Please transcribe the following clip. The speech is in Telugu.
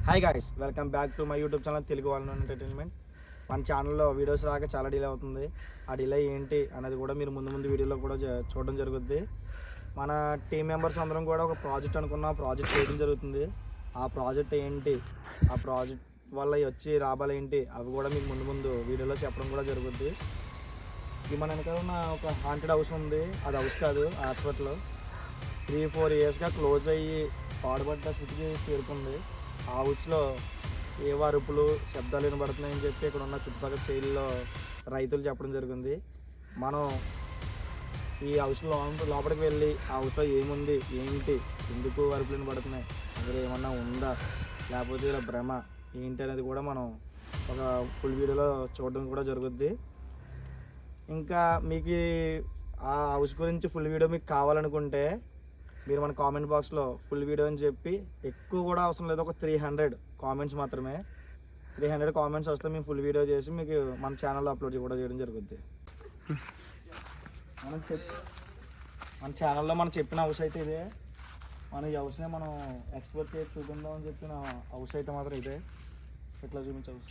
Hi guys, welcome back to my YouTube channel Telugu వాళ్ళ ఎంటర్టైన్మెంట్. మన ఛానల్లో వీడియోస్ రాక చాలా డిలే అవుతుంది. ఆ డిలే ఏంటి అనేది కూడా మీరు ముందు వీడియోలో కూడా చూడడం జరుగుద్ది. మన టీం మెంబర్స్ అందరం కూడా ఒక ప్రాజెక్ట్ అనుకున్న ప్రాజెక్ట్ చేయడం జరుగుతుంది. ఆ ప్రాజెక్ట్ ఏంటి, ఆ ప్రాజెక్ట్ వల్ల వచ్చి లాభాలు ఏంటి అవి కూడా మీకు ముందు వీడియోలో చెప్పడం కూడా జరుగుద్ది. ఇది మన వెనకాల ఉన్న ఒక హాంటెడ్ హౌస్ ఉంది. అది హౌస్ కాదు, హాస్పిటల్. 3-4 ఇయర్స్గా క్లోజ్ అయ్యి పాడుపడ్డ స్థితికి చేరుకుంది. ఆ హౌస్లో ఏ అరుపులు శబ్దాలు వినబడుతున్నాయని చెప్పి ఇక్కడ ఉన్న చుట్టుపక్కల చైల్లో రైతులు చెప్పడం జరిగింది. మనం ఈ హౌస్లో లోపలికి వెళ్ళి ఆ హౌస్లో ఏముంది, ఏంటి, ఎందుకు అరుపులు వినబడుతున్నాయి, అక్కడ ఏమన్నా ఉందా, లేకపోతే ఇలా భ్రమ ఏంటి అనేది కూడా మనం ఒక ఫుల్ వీడియోలో చూడడం కూడా జరుగుద్ది. ఇంకా మీకు ఆ హౌస్ గురించి ఫుల్ వీడియో మీకు కావాలనుకుంటే మీరు మన కామెంట్ బాక్స్లో ఫుల్ వీడియో అని చెప్పి, ఎక్కువ కూడా అవసరం లేదు, ఒక 300 కామెంట్స్ మాత్రమే. 300 కామెంట్స్ వస్తే మేము ఫుల్ వీడియో చేసి మీకు మన ఛానల్లో అప్లోడ్ కూడా చేయడం జరుగుద్ది. మన ఛానల్లో మనం చెప్పిన హౌస్ అయితే ఇదే. మన ఈ హౌస్నే మనం ఎక్స్ప్లోర్ చేసి చూపిందామని చెప్పిన హౌస్ అయితే మాత్రం ఇదే. ఎట్లా చూపించే హౌస్